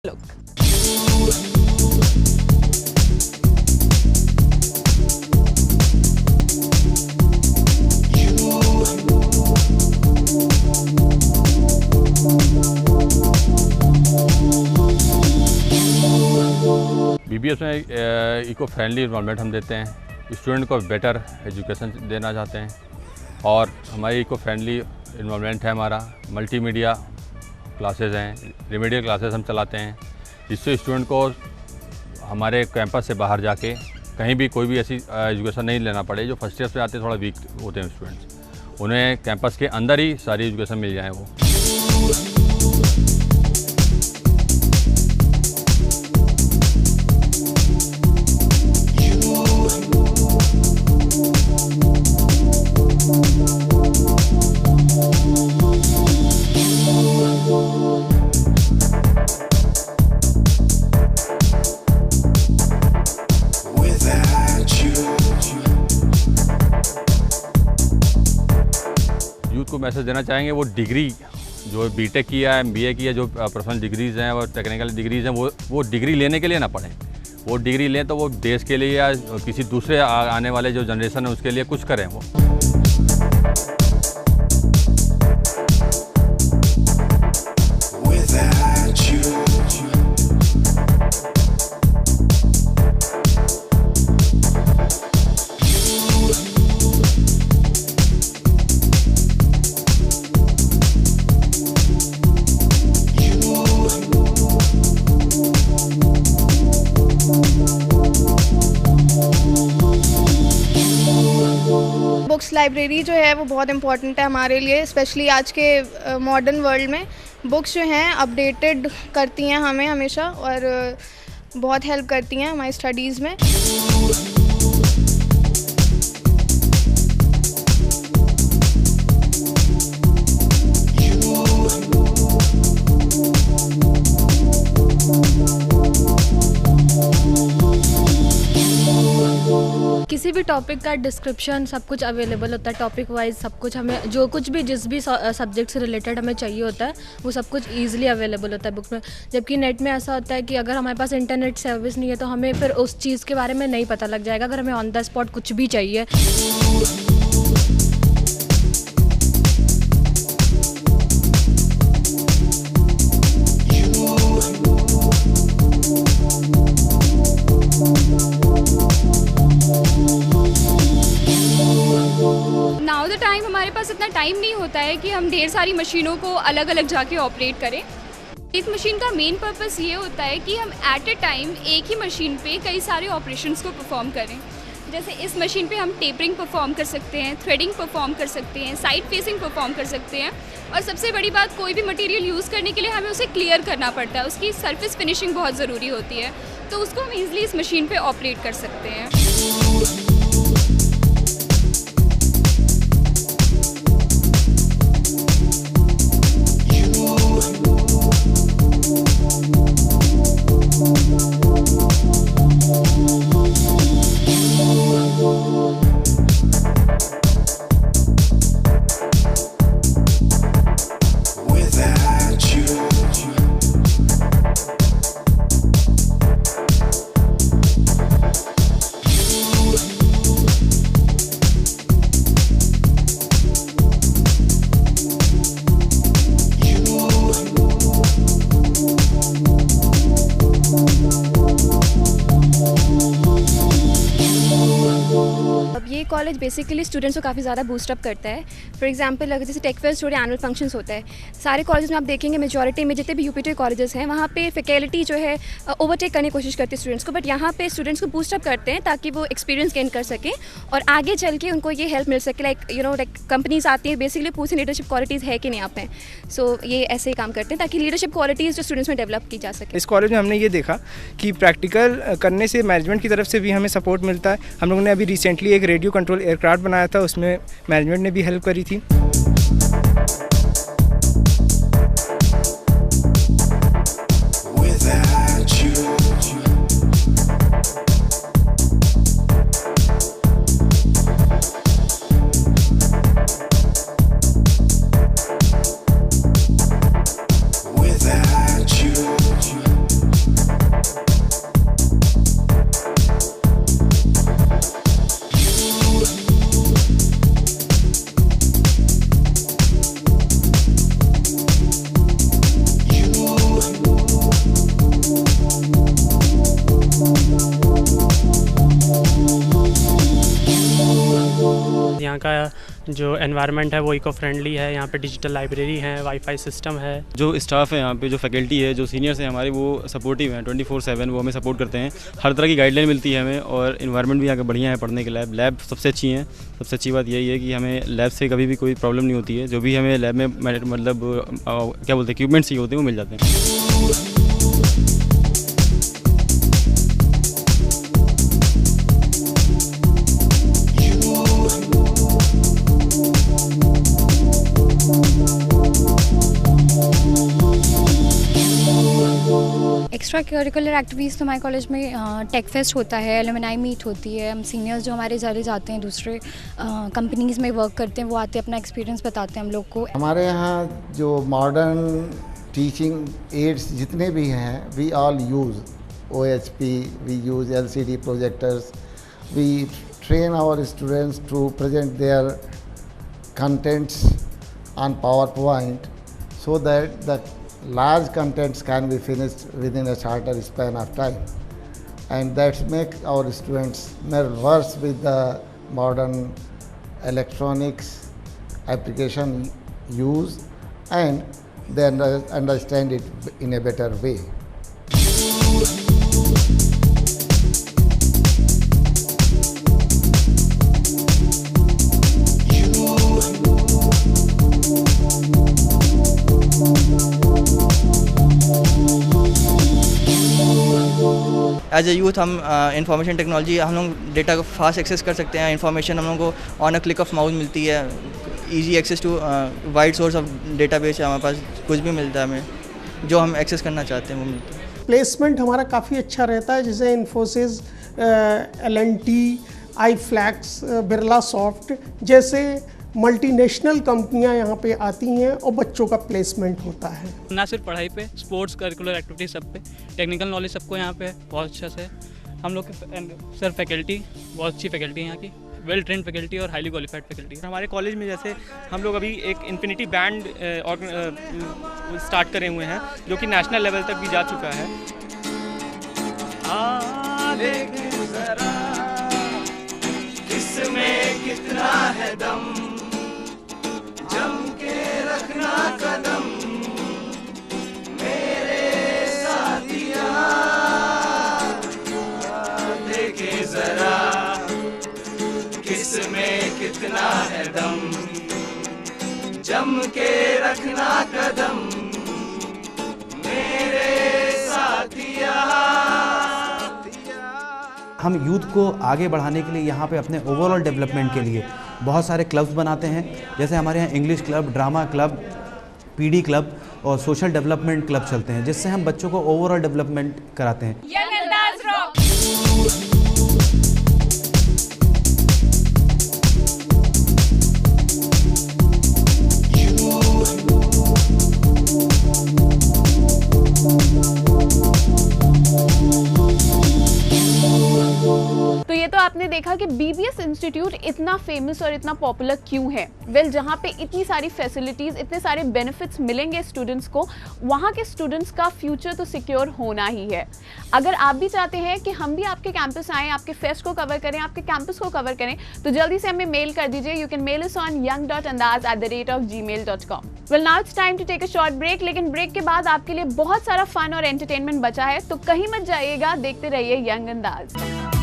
look. BBS में eco friendly environment हम देते हैं, स्टूडेंट को बेटर एजुकेशन देना चाहते हैं और हमारी इको फ्रेंडली इन्वायरमेंट है। हमारा मल्टीमीडिया क्लासेस हैं, रेमेडियल क्लासेस हम चलाते हैं, जिससे स्टूडेंट को हमारे कैंपस से बाहर जाके कहीं भी कोई भी ऐसी एजुकेशन नहीं लेना पड़े। जो फर्स्ट ईयर से आते हैं थोड़ा वीक होते हैं स्टूडेंट्स, उन्हें कैंपस के अंदर ही सारी एजुकेशन मिल जाए वो। यूथ को मैसेज देना चाहेंगे, वो डिग्री जो बीटेक किया है, MBA किया, जो प्रोफेशनल डिग्रीज़ हैं और टेक्निकल डिग्रीज़ हैं, वो डिग्री लेने के लिए ना पढ़ें। वो डिग्री लें तो वो देश के लिए या किसी दूसरे आने वाले जो जनरेशन है उसके लिए कुछ करें वो। बुक्स लाइब्रेरी जो है वो बहुत इम्पॉर्टेंट है हमारे लिए, स्पेशली आज के मॉडर्न वर्ल्ड में। बुक्स जो हैं अपडेटेड करती हैं हमें हमेशा और बहुत हेल्प करती हैं हमारी स्टडीज़ में। किसी भी टॉपिक का डिस्क्रिप्शन सब कुछ अवेलेबल होता है, टॉपिक वाइज सब कुछ। हमें जो कुछ भी जिस भी सब्जेक्ट से रिलेटेड हमें चाहिए होता है वो सब कुछ ईजिली अवेलेबल होता है बुक में। जबकि नेट में ऐसा होता है कि अगर हमारे पास इंटरनेट सर्विस नहीं है तो हमें फिर उस चीज़ के बारे में नहीं पता लग जाएगा अगर हमें ऑन द स्पॉट कुछ भी चाहिए। नाउ द टाइम हमारे पास इतना टाइम नहीं होता है कि हम ढेर सारी मशीनों को अलग अलग जाके ऑपरेट करें। एक मशीन का मेन पर्पस ये होता है कि हम एट ए टाइम एक ही मशीन पे कई सारे ऑपरेशंस को परफॉर्म करें। जैसे इस मशीन पे हम टेपरिंग परफॉर्म कर सकते हैं, थ्रेडिंग परफॉर्म कर सकते हैं, साइड फेसिंग परफॉर्म कर सकते हैं और सबसे बड़ी बात, कोई भी मटेरियल यूज़ करने के लिए हमें उसे क्लियर करना पड़ता है, उसकी सरफेस फिनिशिंग बहुत ज़रूरी होती है, तो उसको हम ईज़िली इस मशीन पर ऑपरेट कर सकते हैं। ये कॉलेज बेसिकली स्टूडेंट्स को काफ़ी ज़्यादा बूस्टअप करता है। फॉर एग्जांपल अगर जैसे टेकफेस्ट हो रहे एनुअल फंक्शंस होता है, सारे कॉलेज में आप देखेंगे मेजॉरिटी में जितने भी यूपीटी कॉलेजेस हैं वहाँ पे फैकल्टी जो है ओवरटेक करने की कोशिश करती है स्टूडेंट्स को, बट यहाँ पे स्टूडेंट्स को बूस्टअप करते हैं ताकि वो एक्सपीरियंस गेन कर सकें और आगे चल के उनको ये हेल्प मिल सके। लाइक कंपनीज आती हैं, बेसिकली पूछे लीडरशिप क्वालिटीज़ है कि नहीं आप में। सो ये ऐसे ही काम करते हैं ताकि लीडरशिप क्वालिटीज़ जो स्टूडेंट्स में डेवलप की जा सके। इस कॉलेज में हमने ये देखा कि प्रैक्टिकल करने से मैनेजमेंट की तरफ से भी हमें सपोर्ट मिलता है। हम लोगों ने अभी रिसेंटली एक रेडियो कंट्रोल एयरक्राफ्ट बनाया था, उसमें मैनेजमेंट ने भी हेल्प करी थी। Without you का जो एनवायरनमेंट है वो इको फ्रेंडली है, यहाँ पे डिजिटल लाइब्रेरी है, वाईफाई सिस्टम है। जो स्टाफ है यहाँ पे, जो फैकल्टी है, जो सीनियर्स हैं हमारे, वो सपोर्टिव हैं 24/7, वो हमें सपोर्ट करते हैं। हर तरह की गाइडलाइन मिलती है हमें और इन्वायरमेंट भी यहाँ का बढ़िया है पढ़ने के। लैब सबसे अच्छी हैं। सबसे अच्छी बात यही है कि हमें लैब से कभी भी कोई प्रॉब्लम नहीं होती है। जो भी हमें लैब में मतलब क्या बोलते हैं इक्विपमेंट्स चाहिए होते हैं वो मिल जाते हैं। एक्स्ट्रा करिकुलर एक्टिविटीज़ तो हमारे कॉलेज में टेक फेस्ट होता है, एलुमनाई मीट होती है। हम सीनियर्स जो हमारे ज़रिए जाते हैं, दूसरे कंपनीज़ में वर्क करते हैं, वो आते हैं अपना एक्सपीरियंस बताते हैं हम लोग को। हमारे यहाँ जो मॉडर्न टीचिंग एड्स जितने भी हैं, we all use OHP, we use LCD projectors, we train our students to present their contents on PowerPoint so that the large contents can be finished within a shorter span of time, and that make our students well versed with the modern electronics application use, and they understand it in a better way. As a youth हम information technology, हम लोग data को fast access कर सकते हैं। Information हम लोगों को on a click of mouse मिलती है। Easy access to wide source of database है हमारे पास। कुछ भी मिलता है हमें जो हम एक्सेस करना चाहते हैं वो मिलता है। प्लेसमेंट हमारा काफ़ी अच्छा रहता है, जैसे Infosys, L&T, iFlex, Birla soft जैसे मल्टीनेशनल कंपनियां यहाँ पे आती हैं और बच्चों का प्लेसमेंट होता है। ना सिर्फ पढ़ाई पे, स्पोर्ट्स, करिकुलर एक्टिविटी सब पे, टेक्निकल नॉलेज सबको यहाँ पे बहुत अच्छा से। हम लोग के सर फैकल्टी बहुत अच्छी फैकल्टी है यहाँ की, वेल ट्रेंड फैकल्टी और हाईली क्वालिफाइड फैकल्टी। हमारे कॉलेज में जैसे हम लोग अभी एक इन्फिनिटी बैंड स्टार्ट करे हुए हैं जो कि नेशनल लेवल तक भी जा चुका है। इसमें कितना है दम, जम के रखना कदम मेरे साथिया, देखे जरा किसमें कितना है दम, जम के रखना कदम मेरे साथिया। हम यूथ को आगे बढ़ाने के लिए यहाँ पे अपने ओवरऑल डेवलपमेंट के लिए बहुत सारे क्लब्स बनाते हैं। जैसे हमारे यहाँ English club, drama club, PD club और सोशल डेवलपमेंट क्लब चलते हैं, जिससे हम बच्चों को ओवरऑल डेवलपमेंट कराते हैं। यंग अंदाज रॉक। तो ये तो आपने देखा कि BBS इंस्टीट्यूट इतना फेमस और इतना पॉपुलर क्यों है। वेल, जहाँ पे इतनी सारी फैसिलिटीज़, इतने सारे बेनिफिट्स मिलेंगे स्टूडेंट्स को, वहाँ के स्टूडेंट्स का फ्यूचर तो सिक्योर होना ही है। अगर आप भी चाहते हैं कि हम भी आपके कैंपस आएँ, आपके फेस्ट को कवर करें, आपके कैंपस को कवर करें, तो जल्दी से हमें मेल कर दीजिए। You can mail us on young.andaz@gmail.com। Well, now it's time to take a short break, लेकिन ब्रेक के बाद आपके लिए बहुत सारा फन और एंटरटेनमेंट बचा है, तो कहीं मत जाइएगा, देखते रहिए यंग अंदाज।